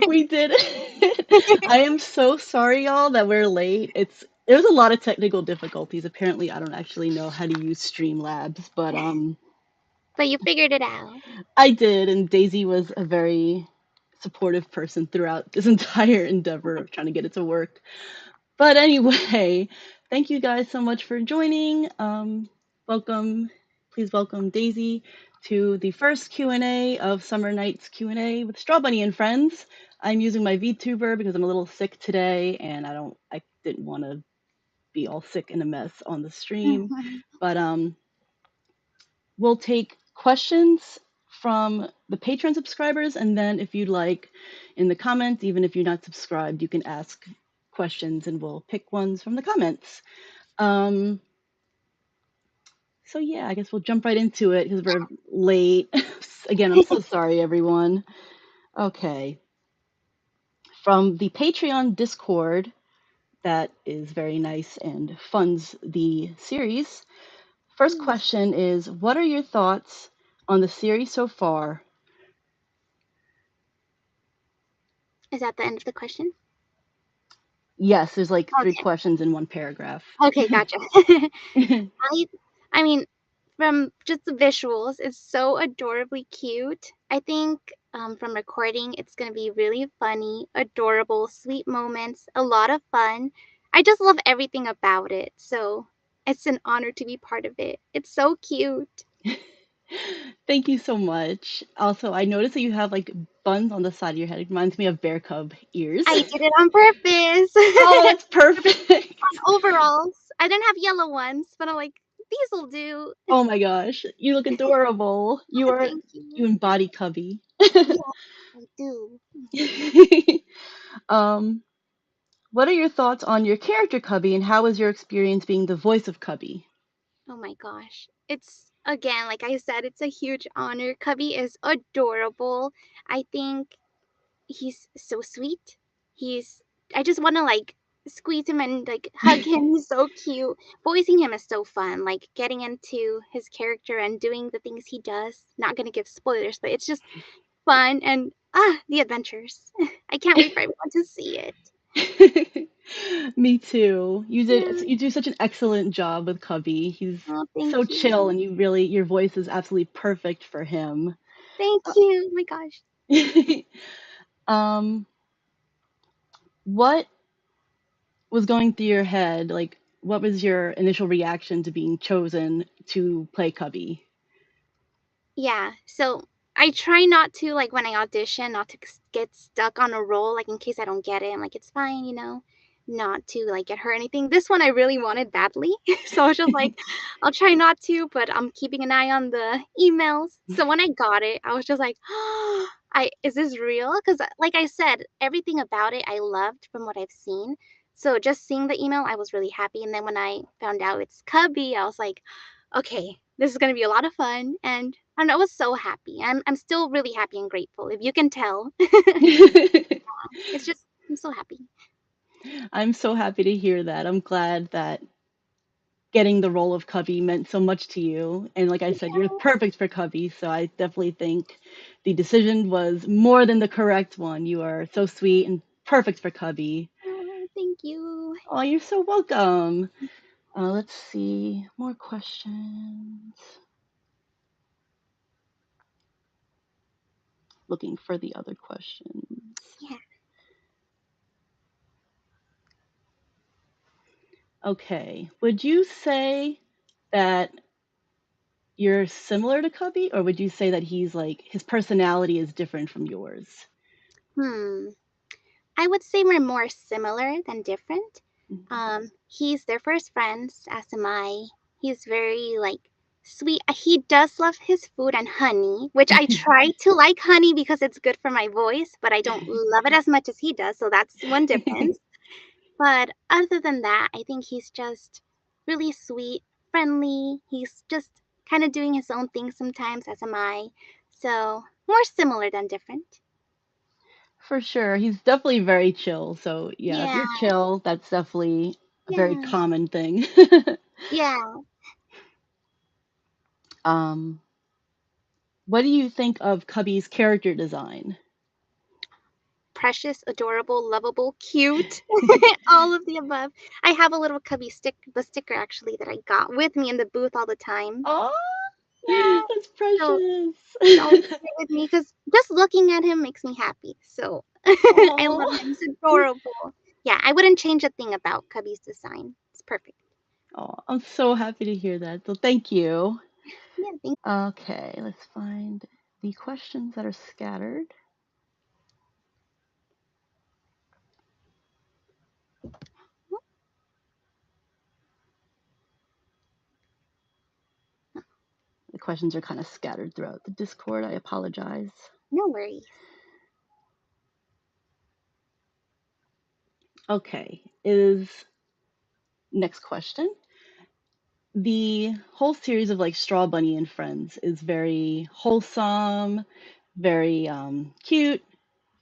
We did it. I am so sorry, y'all, that we're late. There's a lot of technical difficulties. Apparently, I don't actually know how to use Streamlabs, but But you figured it out. I did, and Daisy was a very supportive person throughout this entire endeavor of trying to get it to work. But anyway, thank you guys so much for joining. Welcome, please welcome Daisy to the first Q&A of Summer Night's Q&A with Strawbunny and Friends. I'm using my VTuber because I'm a little sick today, and I didn't want to be all sick and a mess on the stream. But we'll take questions from the Patreon subscribers, and then if you'd like, in the comments, even if you're not subscribed, you can ask questions, and we'll pick ones from the comments. Um, so yeah, I guess we'll jump right into it because we're late. Again, I'm so sorry, everyone. Okay. From the Patreon Discord, that is very nice and funds the series. First question is, what are your thoughts on the series so far? Is that the end of the question? Yes, there's like three Okay. questions in one paragraph. Okay, gotcha. I mean, from just the visuals, it's so adorably cute. I think from recording, it's gonna be really funny, adorable, sweet moments, a lot of fun. I just love everything about it. So it's an honor to be part of it. It's so cute. Thank you so much. Also, I noticed that you have like buns on the side of your head. It reminds me of bear cub ears. I did it on purpose. Oh, that's perfect. Overalls. I didn't have yellow ones, but I'm like, these will do. Oh my gosh, you look adorable. Thank You you. embody Cubby. Yeah, I do. um, what are your thoughts on your character Cubby, and how was your experience being the voice of Cubby? Oh my gosh. It's again, like I said, it's a huge honor. Cubby is adorable. I think he's so sweet. He's I just want to like squeeze him and like hug him. He's so cute. Voicing him is so fun. Like getting into his character and doing the things he does. Not going to give spoilers, but it's just fun and the adventures. I can't wait for everyone to see it. Me too. Yeah. You do such an excellent job with Cubby. He's Oh, thank so chill, you. and your voice is absolutely perfect for him. Thank you. Oh my gosh. um, what was going through your head? Like, what was your initial reaction to being chosen to play Cubby? Yeah. So I try not to like when I audition, not to get stuck on a role, like in case I don't get it. I'm like, it's fine, not to like get hurt or anything. This one I really wanted badly, so I was just like, I'll try not to, but I'm keeping an eye on the emails. So when I got it, I was just like, I is this real? Because like I said, everything about it I loved from what I've seen. So just seeing the email, I was really happy. And then when I found out it's Cubby, I was like, okay, this is gonna be a lot of fun. And I don't know, I was so happy. I'm still really happy and grateful, if you can tell. It's just I'm so happy. I'm so happy to hear that. I'm glad that getting the role of Cubby meant so much to you. And like I said, you're perfect for Cubby, so I definitely think the decision was more than the correct one. You are so sweet and perfect for Cubby. Oh, thank you. Oh, you're so welcome. Let's see, more questions. Looking for the other questions. Yeah. Okay, would you say that you're similar to Cubby, or would you say that he's like his personality is different from yours? Hmm. I would say we're more similar than different. He's their first friends, as am I. He's very like sweet. He does love his food and honey, which I try to like honey because it's good for my voice, but I don't love it as much as he does, so that's one difference. But other than that, I think he's just really sweet, friendly. He's just kind of doing his own thing sometimes, as am I. So more similar than different. For sure. He's definitely very chill. So, yeah, if Yeah, you're chill, that's definitely a very yeah, common thing. yeah. um, what do you think of Cubby's character design? precious, adorable, lovable, cute, all of the above. I have a little Cubby the sticker actually that I got with me in the booth all the time. Oh, Yeah. that's So he's precious. always here with me because just looking at him makes me happy. So I love Oh, him. He's adorable. Yeah, I wouldn't change a thing about Cubby's design. It's perfect. oh, I'm so happy to hear that. So thank you. Yeah, thank Okay, let's find the questions that are scattered. you. The questions are kind of scattered throughout the Discord. I apologize. No worries. Okay, is next question. The whole series of like Strawbunny and Friends is very wholesome, very cute,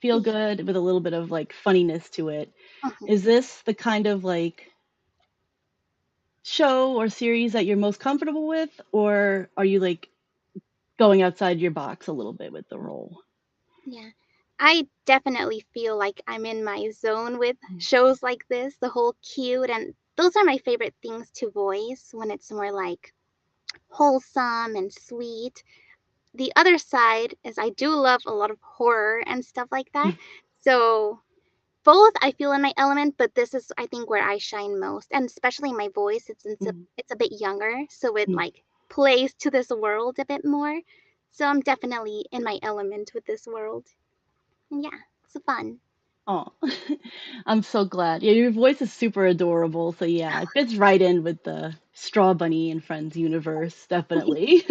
feel Yeah. good with a little bit of like funniness to it. Uh-huh. Is this the kind of like show or series that you're most comfortable with, or are you like going outside your box a little bit with the role? Yeah. I definitely feel like I'm in my zone with shows like this, the whole cute, and those are my favorite things to voice when it's more like wholesome and sweet. The other side is I do love a lot of horror and stuff like that. So both I feel in my element, but this is I think where I shine most, and especially my voice. It's a bit younger, so it like plays to this world a bit more. So I'm definitely in my element with this world. And yeah, it's fun. Oh, I'm so glad. Yeah, your voice is super adorable. So yeah, it fits right in with the Straw Bunny and Friends universe, definitely.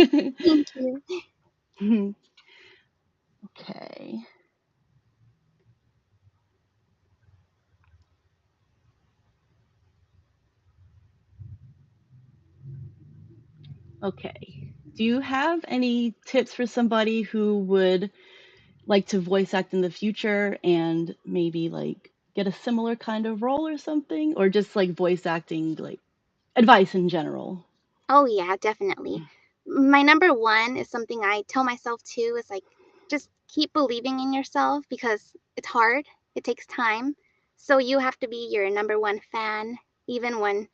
Thank you. Okay. Okay. Do you have any tips for somebody who would like to voice act in the future and maybe like get a similar kind of role or something? Or just like voice acting, like advice in general? Oh yeah, definitely. My number one is something I tell myself too is like just keep believing in yourself because it's hard. It takes time. So you have to be your number one fan even when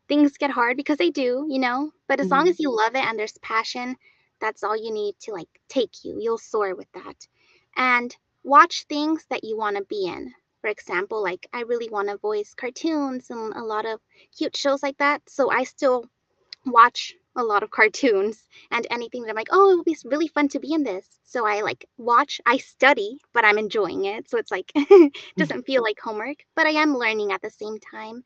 things get hard because they do, you know? But as long Mhm. as you love it and there's passion, that's all you need to like take you. You'll soar with that. And watch things that you want to be in. For example, like I really want to voice cartoons and a lot of cute shows like that. So I still watch a lot of cartoons and anything that I'm like, oh, it would be really fun to be in this. So I like watch, I study, but I'm enjoying it. So it's like, doesn't feel like homework, but I am learning at the same time.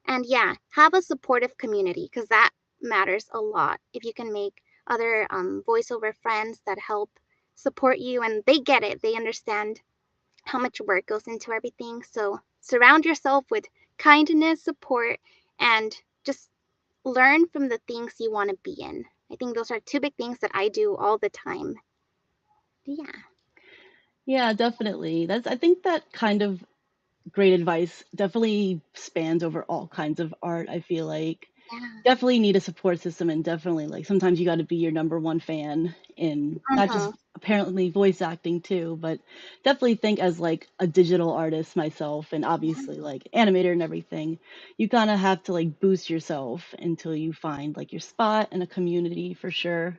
And yeah, have a supportive community because that matters a lot. If you can make other voiceover friends that help support you and they get it, they understand how much work goes into everything. So surround yourself with kindness, support, and just learn from the things you want to be in. I think those are two big things that I do all the time. Yeah. Yeah, definitely. That's I think that kind of great advice definitely spans over all kinds of art. I feel like Yeah. definitely need a support system and definitely like sometimes you got to be your number one fan in not just Uh-huh. apparently voice acting too, but definitely think as like a digital artist myself and obviously like animator and everything, you kind of have to like boost yourself until you find like your spot in a community for sure.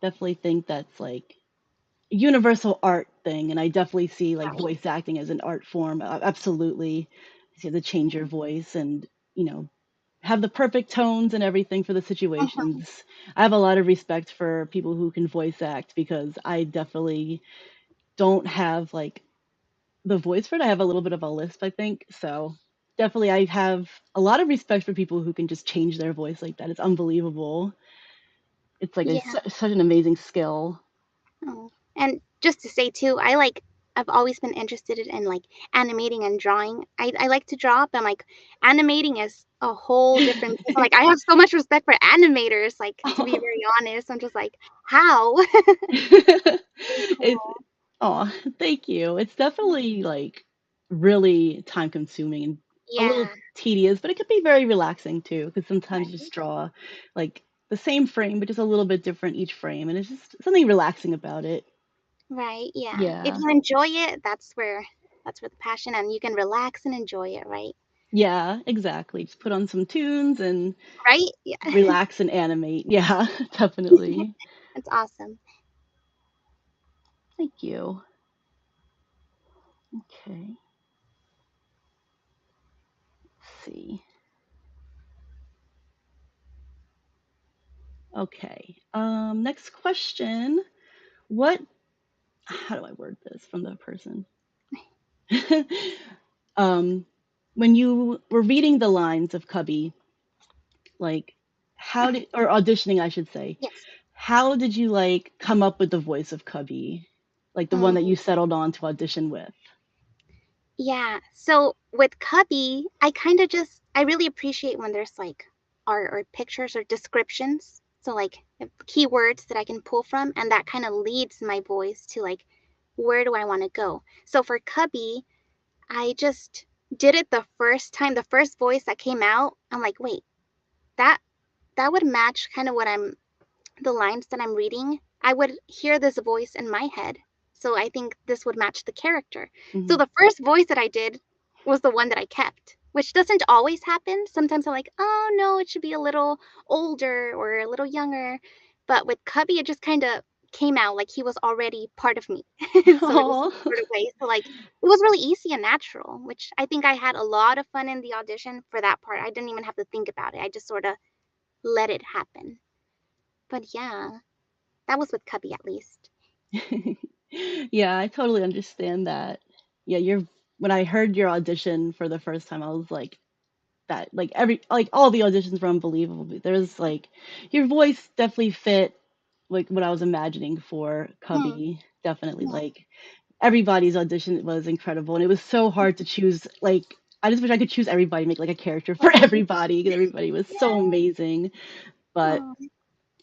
Definitely think that's like universal art thing, and I definitely see like Right. voice acting as an art form. Absolutely, you have to change your voice and you know have the perfect tones and everything for the Uh-huh. situations. I have a lot of respect for people who can voice act because I definitely don't have like the voice for it. I have a little bit of a lisp, I think. So definitely, I have a lot of respect for people who can just change their voice like that. It's unbelievable. It's like Yeah. such an amazing skill. Oh. And just to say too, I've always been interested in like animating and drawing. I like to draw, but I'm like animating is a whole different thing. So, like I have so much respect for animators, like to be very honest. I'm just like, how? Very It's cool. oh, thank you. It's definitely like really time consuming and a little Yeah. tedious, but it could be very relaxing too, because sometimes you Right. just draw like the same frame, but just a little bit different each frame, and it's just something relaxing about it. Right. Yeah. If Yeah. you enjoy it, that's where. that's where the passion, and you can relax and enjoy it, right? Yeah, exactly. Just put on some tunes and Right? Yeah. relax and animate. Yeah, definitely. It's awesome. Thank you. Okay, let's see. Okay. Next question. What, how do I word this from the person? um, when you were reading the lines of Cubby, like, how Mhm. did, or auditioning, I should say, Yes. how did you like come up with the voice of Cubby? Like the one that Mm, you settled on to audition with? yeah. So with Cubby, I really appreciate when there's like art or pictures or descriptions. So like keywords that I can pull from, and that kind of leads my voice to like where do I want to go. So for Cubby, I just did it the first time, the first voice that came out. I'm like, wait, that that would match kind of what I'm the lines that I'm reading. I would hear this voice in my head. So I think this would match the character. So Hmm. the first voice that I did was the one that I kept, which doesn't always happen. Sometimes I'm like, oh no, it should be a little older or a little younger. But with Cubby, it just kind of came out like he was already part of me. So in a Oh, sort of way. So like it was really easy and natural, which I think I had a lot of fun in the audition for that part. I didn't even have to think about it. I just sort of let it happen. But yeah, that was with Cubby at least. yeah, I totally understand that. Yeah, when I heard your audition for the first time, I was like, that like every like all the auditions were unbelievable. But there's like your voice definitely fit like what I was imagining for Mm, Cubby. Definitely yeah, like everybody's audition was incredible, and it was so hard to choose. Like I just wish I could choose everybody, make like a character for right. everybody, because everybody was so Yeah. amazing. But Oh,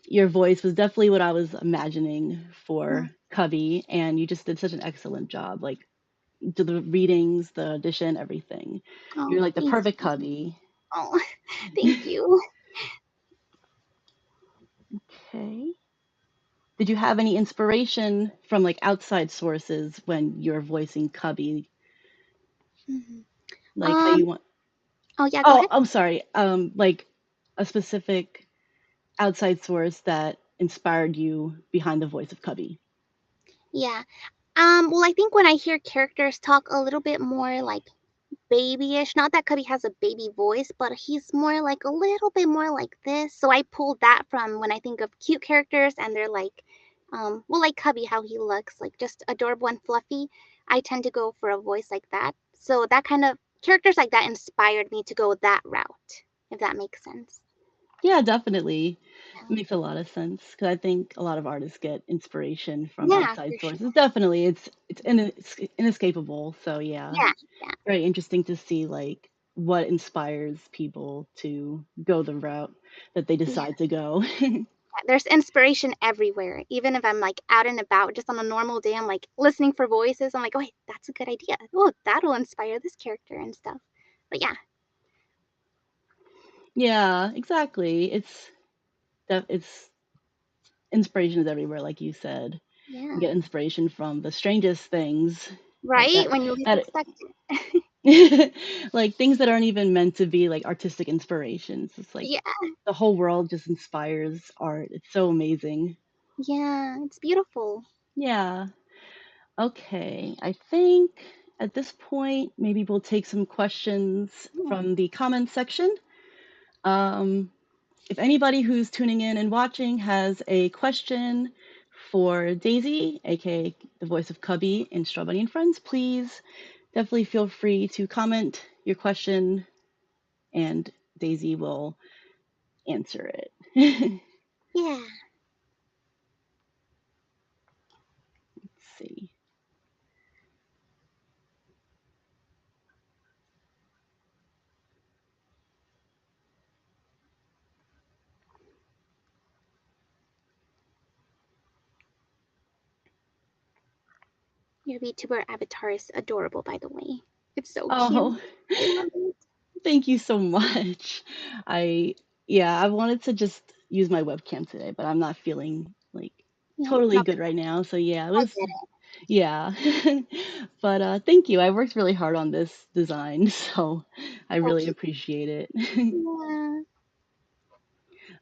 your voice was definitely what I was imagining mm, for Cubby, and you just did such an excellent job. Like to the readings, the audition, everything. oh, You're like the thank perfect you. Cubby. Oh, thank you. Okay. Did you have any inspiration from like outside sources when you're voicing Cubby? Mhm. Like how Um, you want? oh yeah, go Oh, ahead. I'm sorry. Like a specific outside source that inspired you behind the voice of Cubby. Yeah. Well, I think when I hear characters talk a little bit more like babyish, not that Cubby has a baby voice, but he's more like a little bit more like this. So I pulled that from when I think of cute characters and they're like, well, like Cubby, how he looks like just adorable and fluffy. I tend to go for a voice like that. So that kind of characters like that inspired me to go that route, if that makes sense. Yeah, definitely. Yeah, Makes a lot of sense because I think a lot of artists get inspiration from yeah, outside for sources. sure. Definitely, it's inescapable. So yeah, Yeah, yeah, very interesting to see like what inspires people to go the route that they yeah. decide to go. There's inspiration everywhere. Even if I'm like out and about, just on a normal day, I'm like listening for voices. I'm like, oh, wait, that's a good idea. Oh, that'll inspire this character and stuff. But yeah, Yeah, exactly. It's inspiration is everywhere, like you said. You yeah, get inspiration from the strangest things, like right? When you least that expect it. like things that aren't even meant to be like artistic inspirations. It's like Yeah, the whole world just inspires art. It's so amazing. yeah, it's beautiful. Yeah. Okay. I think at this point, maybe we'll take some questions Mm, from the comments section. Um, if anybody who's tuning in and watching has a question for Daisy, aka the voice of Cubby in Strawbunny and Friends, please definitely feel free to comment your question and Daisy will answer it. Let's yeah, see. your VTuber avatar is adorable, by the way. It's so cute. Oh, I love it. thank you so much. I, yeah, I wanted to just use my webcam today, but I'm not feeling like Yeah, totally not the good right now. So yeah, I get it. Yeah. But thank you. I worked really hard on this design, so I really Okay. appreciate it. Yeah.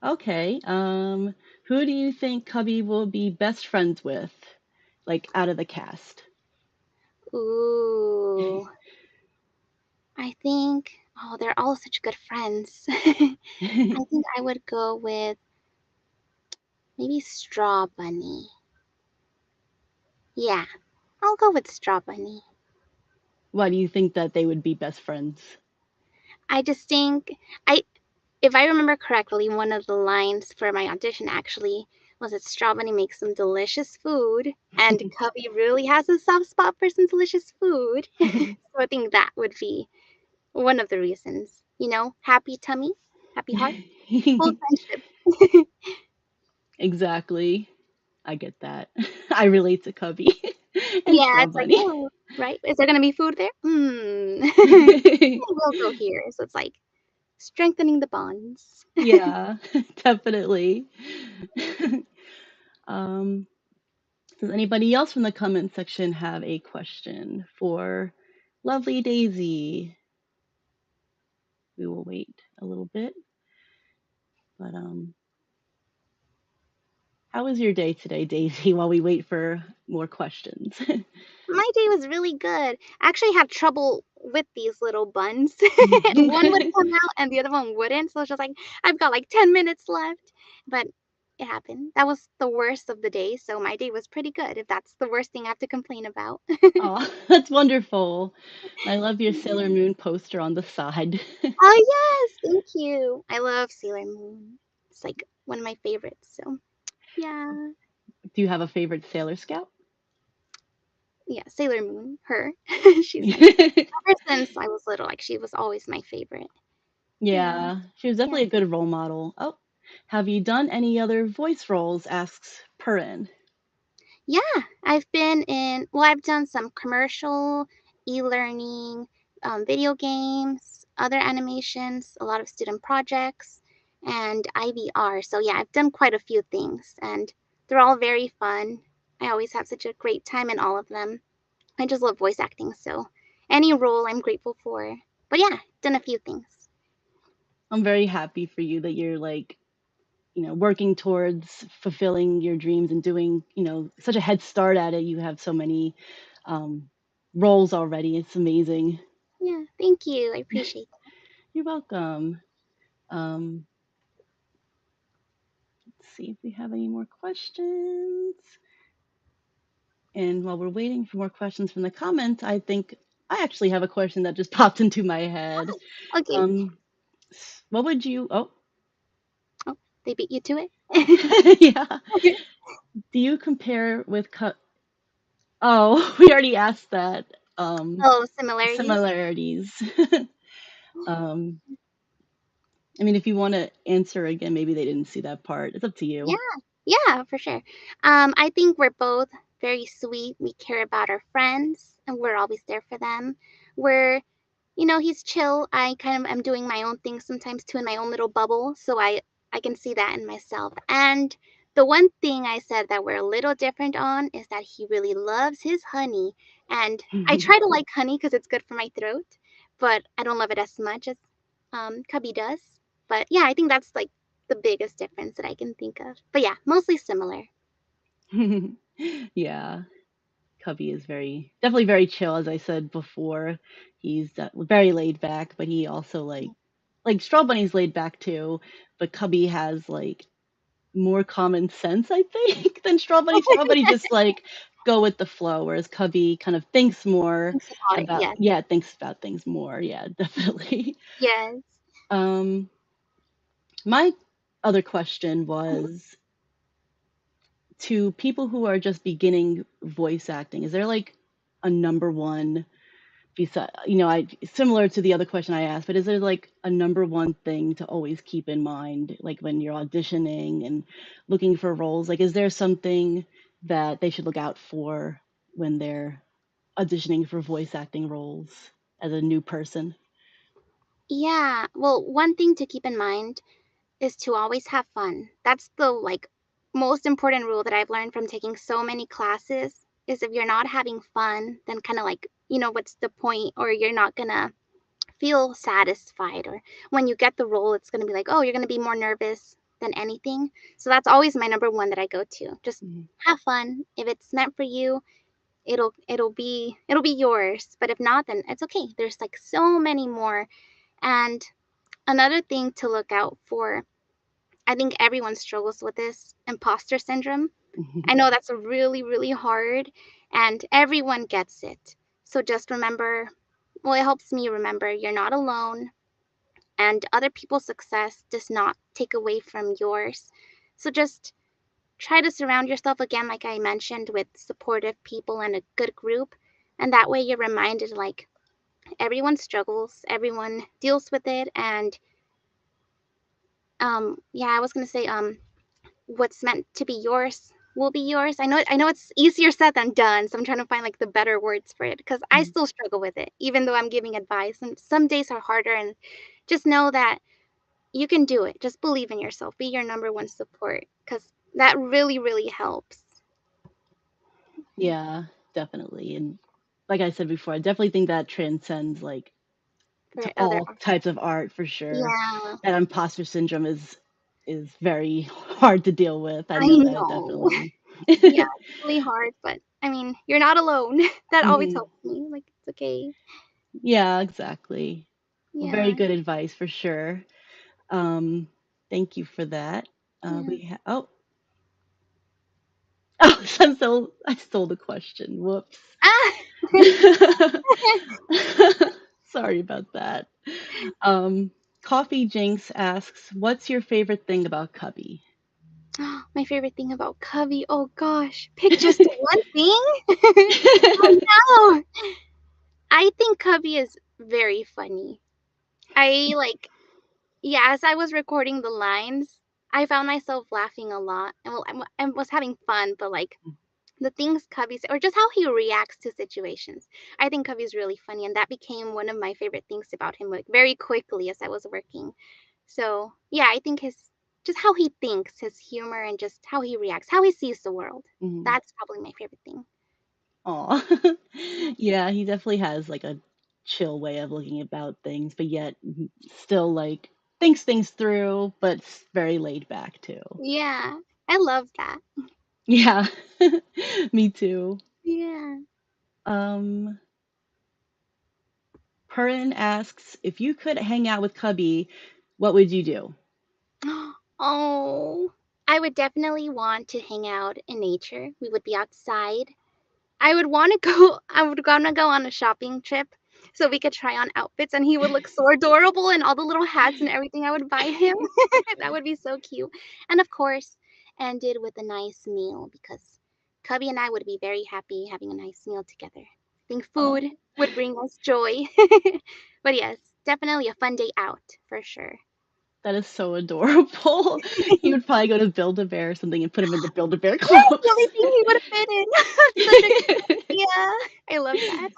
Okay. Who do you think Cubby will be best friends with, like out of the cast? Ooh. I think, oh, they're all such good friends. I think I would go with maybe Straw Bunny. Yeah, I'll go with Straw Bunny. Why do you think that they would be best friends? I just think I if I remember correctly, one of the lines for my audition actually was that Strawbunny makes some delicious food, and Cubby really has a soft spot for some delicious food. So I think that would be one of the reasons. Happy tummy, happy heart, full friendship. Exactly. I get that. I relate to Cubby and Yeah, it's like, Strawbunny. oh, right. Is there gonna be food there? We'll go here. So it's like strengthening the bonds. Yeah, definitely. Um, does anybody else from the comment section have a question for lovely Daisy? We will wait a little bit, but how was your day today, Daisy, while we wait for more questions? My day was really good. I actually had trouble with these little buns, and one would come out and the other one wouldn't. So it's just like, I've got like 10 minutes left. But it happened. That was the worst of the day. So my day was pretty good, if that's the worst thing I have to complain about. Oh, that's wonderful. I love your Sailor Moon poster on the side. Oh, yes. Thank you. I love Sailor Moon. It's like one of my favorites. So, yeah. Do you have a favorite Sailor Scout? Yeah, Sailor Moon, her. She's like, ever since I was little, like, she was always my favorite. Yeah. Yeah, she was Yeah. definitely a good role model. Oh, have you done any other voice roles? Asks Purin. Yeah, I've done some commercial, e-learning, video games, other animations, a lot of student projects, and IVR. So yeah, I've done quite a few things, and they're all very fun. I always have such a great time in all of them. I just love voice acting, so any role I'm grateful for. But yeah, done a few things. I'm very happy for you that you're working towards fulfilling your dreams and doing, such a head start at it. You have so many um, roles already. It's amazing. Yeah, thank you. I appreciate that. You're welcome. Um, let's see if we have any more questions. And while we're waiting for more questions from the comments, I think I actually have a question that just popped into my head. Okay. Um, what would you? Oh, Oh, they beat you to it? yeah. Do you compare with? Oh, we already asked that. Oh, similarities? Similarities. um, I mean, if you want to answer again, maybe they didn't see that part. It's up to Yeah, you. yeah, for sure. I think we're both very sweet. We care about our friends, and we're always there for them. We're, he's chill. I kind of am doing my own thing sometimes too in my own little bubble, so I can see that in myself. And the one thing I said that we're a little different on is that he really loves his honey, and I try to like honey because it's good for my throat, but I don't love it as much as Cubby does. But yeah, I think that's like the biggest difference that I can think of. But yeah, mostly similar. Yeah, Cubby is definitely very chill. As I said before, he's very laid back, but he also like Straw Bunny's laid back too, but Cubby has more common sense, I think, than Straw Bunny. Straw Bunny just go with the flow, whereas Cubby kind of thinks more Thinks about it. about, Yes. yeah, thinks about things more. Yeah, definitely. Yes. Um, my other question Mhm. was to people who are just beginning voice acting, is there a number one beside, I similar to the other question I asked, but is there a number one thing to always keep in mind, like when you're auditioning and looking for roles? Like, is there something that they should look out for when they're auditioning for voice acting roles as a new person? Yeah. Well, one thing to keep in mind is to always have fun. That's the most important rule that I've learned from taking so many classes is if you're not having fun, then kind of like, what's the point? Or you're not gonna feel satisfied. Or when you get the role, it's gonna be like, oh, you're gonna be more nervous than anything. So that's always my number one that I go to. Just Mhm. have fun. If it's meant for you, it'll be yours. But if not, then it's okay. There's like so many more. And another thing to look out for, I think everyone struggles with this imposter syndrome. I know that's a really, really hard, and everyone gets it. So just remember, well, it helps me remember you're not alone, and other people's success does not take away from yours. So just try to surround yourself again, like I mentioned, with supportive people and a good group. And that way you're reminded like everyone struggles, everyone deals with it. And yeah, I was gonna say, what's meant to be yours will be yours. I know it's easier said than done, so I'm trying to find like the better words for it because I Mhm. still struggle with it, even though I'm giving advice. And some days are harder, and just know that you can do it. Just believe in yourself. Be your number one support because that really, really helps. Yeah, definitely. And like I said before, I definitely think that transcends like For to other, all types of art for sure. yeah, That imposter syndrome is very hard to deal with. I I know that know. definitely. Yeah, it's really hard, but I mean, you're not alone. That always Mhm. helps me. Like, it's okay. Yeah, exactly. Well, very Yeah, good advice for sure. Um, Thank you for that. yeah. Oh, oh, I stole the question. Whoops. Ah! Sorry about that. Um, Coffee Jinx asks, "What's your favorite thing about Cubby?" My favorite thing about Cubby, oh gosh, pick just one thing? Oh no! I think Cubby is very funny. I like, yeah, as I was recording the lines, I found myself laughing a lot. And well, I was having fun, but like the things Cubby said, or just how he reacts to situations. I think Cubby's really funny, and that became one of my favorite things about him, like very quickly as I was working. So yeah, I think his just how he thinks, his humor, and just how he reacts, how he sees the world. Mhm. That's probably my favorite thing. Aw. Yeah, he definitely has like a chill way of looking about things, but yet still like thinks things through, but very laid back too. Yeah, I love that. Yeah, me too. Yeah. Um, Perrin asks, if you could hang out with Cubby, what would you do? Oh, I would definitely want to hang out in nature. We would be outside. I would want to go. I would want to go on a shopping trip so we could try on outfits, and he would look so adorable in all the little hats and everything I would buy him. That would be so cute. And of course, ended with a nice meal because Cubby and I would be very happy having a nice meal together. I think food Oh, would bring us joy. But yes, definitely a fun day out for sure. that is so adorable. He would probably go to Build-A-Bear or something and put him in the Build-A-Bear Yes, the only clothes. thing he would fit in. Such a cute idea. I love that.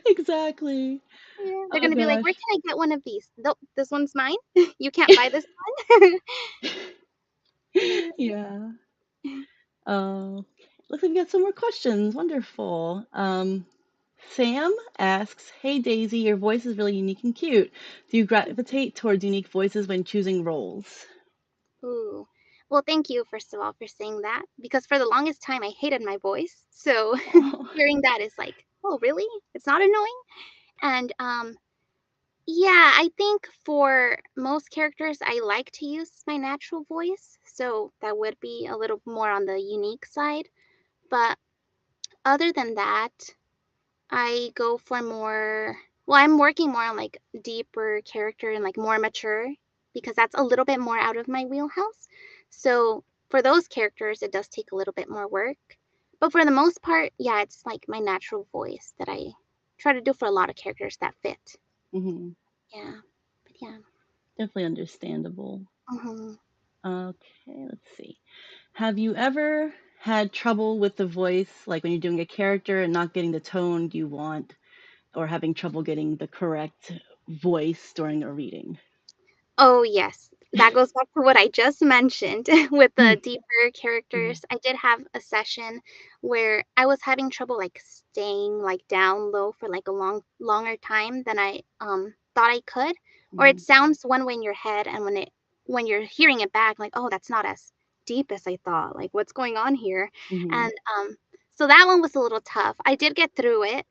Exactly. Yeah, they're Oh gonna be like, "Where gosh. can I get one of these? Nope, this one's mine. You can't buy this one." Yeah. Yeah. Oh, looks like we got some more questions. Wonderful. Sam asks, "Hey Daisy, your voice is really unique and cute. Do you gravitate towards unique voices when choosing roles?" Ooh. Well, thank you, first of all, for saying that, because for the longest time I hated my voice. So Oh, hearing that is like, "Oh, really? It's not annoying?" And yeah, I think for most characters I like to use my natural voice, so that would be a little more on the unique side. But other than that, I go for more, well, I'm working more on like deeper character and like more mature because that's a little bit more out of my wheelhouse. So for those characters, it does take a little bit more work. But for the most part, yeah, it's like my natural voice that I try to do for a lot of characters that fit. hmm. Yeah. But yeah. Definitely understandable. Hmm. Okay, let's see. Have you ever had trouble with the voice, like when you're doing a character and not getting the tone you want, or having trouble getting the correct voice during a reading? Oh, yes. that goes back to what I just mentioned with the Mm, deeper mm, characters. I did have a session where I was having trouble like staying like down low for like a longer time than I thought I could. Or it mm, sounds one way in your head, and when you're hearing it back, like, oh, that's not as deep as I thought. Like, what's going on here? mhm. And so that one was a little tough. I did get through it,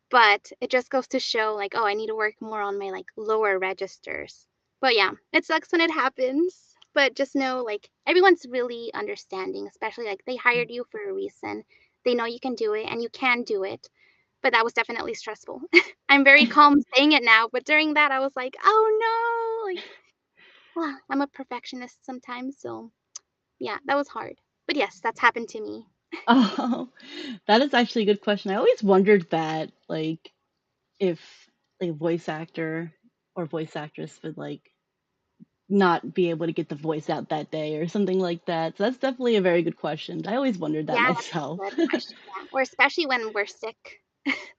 but it just goes to show like, oh, I need to work more on my like lower registers. But yeah, it sucks when it happens. But just know like everyone's really understanding, especially like they hired you for a reason. They know you can do it and you can do it. But that was definitely stressful. I'm very calm saying it now, but during that I was like, oh no, like I'm a perfectionist sometimes, so yeah, that was hard. But yes, that's happened to me. Oh, that is actually a good question. I always wondered that, like, if like a voice actor or voice actress would like not be able to get the voice out that day or something like that. So that's definitely a very good question. I always wondered that Yeah, that's myself. a good question. Yeah. Or especially when we're sick.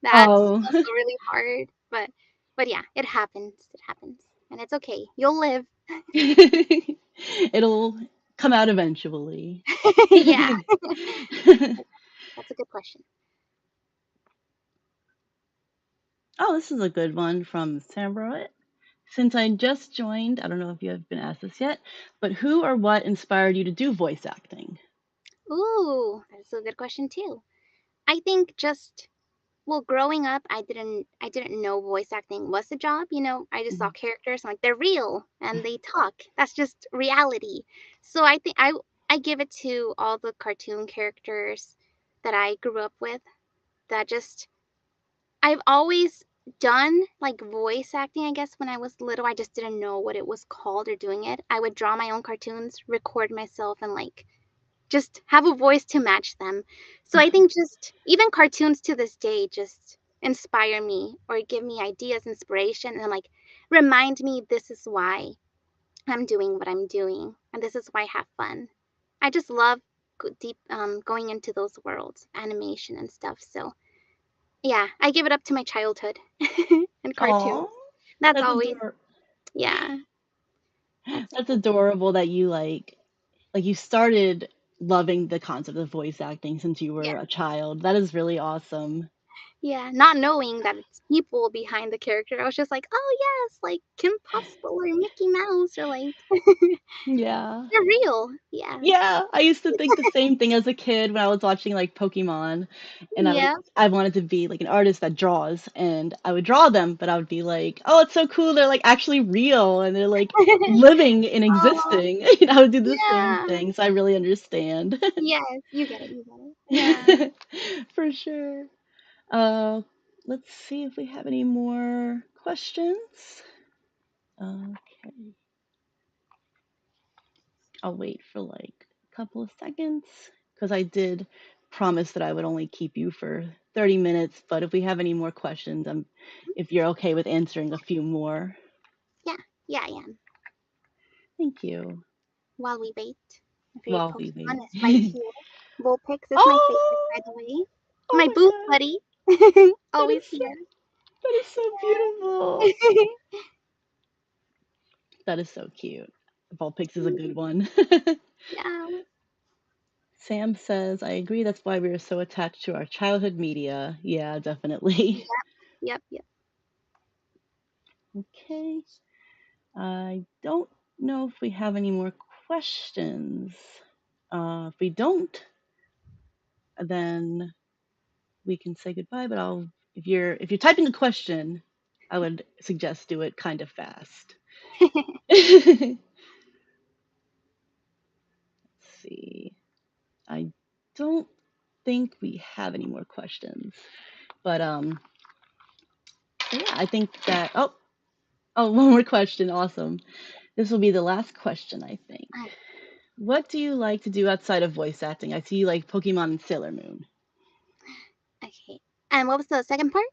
That's Oh, also really hard. But yeah, it happens. It happens. And it's okay. You'll live. it'll come out eventually. Yeah. That's a good question. Oh, this is a good one from Samra. Since I just joined, I don't know if you have been asked this yet, but who or what inspired you to do voice acting? Ooh, that's a good question too. I think just well, growing up, I didn't know voice acting was a job. I just saw Mhm. characters and like they're real and they talk. That's just reality. So I think I give it to all the cartoon characters that I grew up with that just I've always done like voice acting, I guess, when I was little. I just didn't know what it was called or doing it. I would draw my own cartoons, record myself, and like just have a voice to match them. So I think just even cartoons to this day just inspire me or give me ideas, inspiration, and like remind me this is why I'm doing what I'm doing and this is why I have fun. I just love deep going into those worlds, animation and stuff. So yeah, I give it up to my childhood and cartoons. Oh, That's that's always, ador yeah, that's that's always, adorable that you like you started loving the concept of voice acting since you yeah, were a child. That is really awesome. yeah. Not knowing that it's people behind the character, I was just like, oh yes, like Kim Possible or Mickey Mouse or like Yeah. they're real. Yeah, Yeah, I used to think the same thing as a kid when I was watching like Pokemon, and yeah, I wanted to be like an artist that draws, and I would draw them, but I would be like, "Oh, it's so cool! They're like actually real, and they're like living and oh existing." And I would do the same yeah, thing, so I really understand. yes, you get it, you get it. Yeah. For sure. Uh, let's see if we have any more questions. Okay, I'll wait for like a couple of seconds because I did promise that I would only keep you for 30 minutes. But if we have any more questions, if you're okay with answering a few more, Yeah, yeah, I am. thank you. While we wait, my favorite While we Pokemon is right wait. here. Vulpix is my favorite, by Oh, the way. oh My my booth God, buddy. that Always is so here. that is so beautiful. That is so cute. Vulpix is a good one. Yeah. Sam says, I agree. That's why we are so attached to our childhood media. Yeah, definitely. Yep, yep, yep. Okay. I don't know if we have any more questions. If we don't, then we can say goodbye. But if you're typing a question, I would suggest do it kind of fast. Let's see. I don't think we have any more questions. But yeah, I think that one more question. Awesome. This will be the last question, I think. Oh, What do you like to do outside of voice acting? I see you like Pokemon and Sailor Moon. okay. And what was the second part?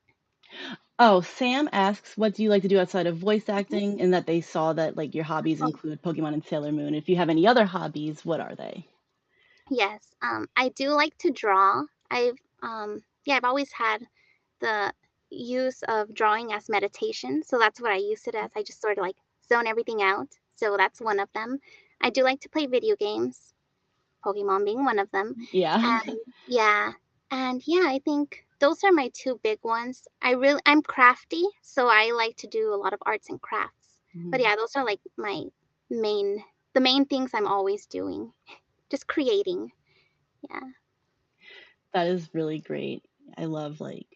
Oh, Sam asks, what do you like to do outside of voice acting? And that they saw that like your hobbies Oh, include Pokemon and Sailor Moon. If you have any other hobbies, what are they? yes. I do like to draw. I've always had the use of drawing as meditation, so that's what I use it as. I just sort of like zone everything out. So that's one of them. I do like to play video games, Pokemon being one of them. Yeah. And yeah, and yeah, I think those are my two big ones. I'm crafty, so I like to do a lot of arts and crafts. But Mhm. yeah, those are like my main the main things I'm always doing. Just creating. Yeah. That is really great. I love like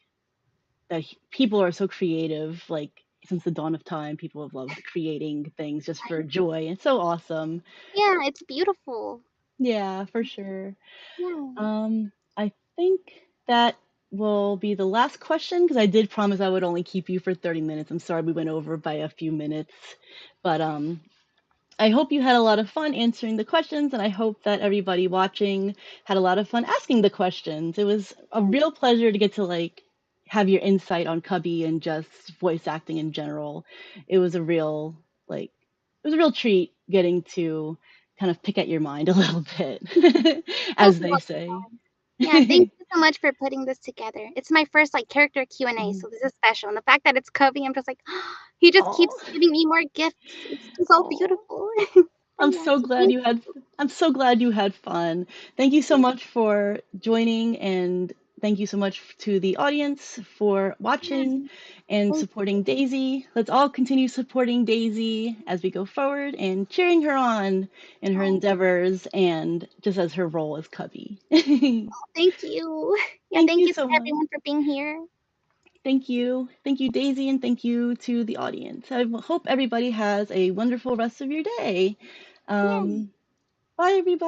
that people are so creative. Like since the dawn of time, people have loved creating things just for joy. It's so awesome. Yeah, it's beautiful. Yeah, for sure. Yeah. I think that will be the last question because I did promise I would only keep you for 30 minutes. I'm sorry we went over by a few minutes, but I hope you had a lot of fun answering the questions, and I hope that everybody watching had a lot of fun asking the questions. It was a real pleasure to get to like have your insight on Cubby and just voice acting in general. It was a real like it was a real treat getting to kind of pick at your mind a little bit, Oh, as they well, say. yeah, thank you so much for putting this together. It's my first like character Q&A, so this is special. And the fact that it's Cubby, I'm just like, he just Oh, keeps giving me more gifts. It's just so oh. beautiful. But I'm yeah, so so glad thank you had I'm so glad you had fun. Thank you so you. much for joining and thank you so much to the audience for Yeah, watching and thank supporting Daisy. Let's all continue supporting Daisy as we go forward and cheering her on in her oh, endeavors and just as her role as Cubby. Thank thank you. Yeah, thank you you to so much. everyone for being here. Thank you. Thank you, Daisy, and thank you to the audience. I hope everybody has a wonderful rest of your day. Yeah. Um, Bye, everybody.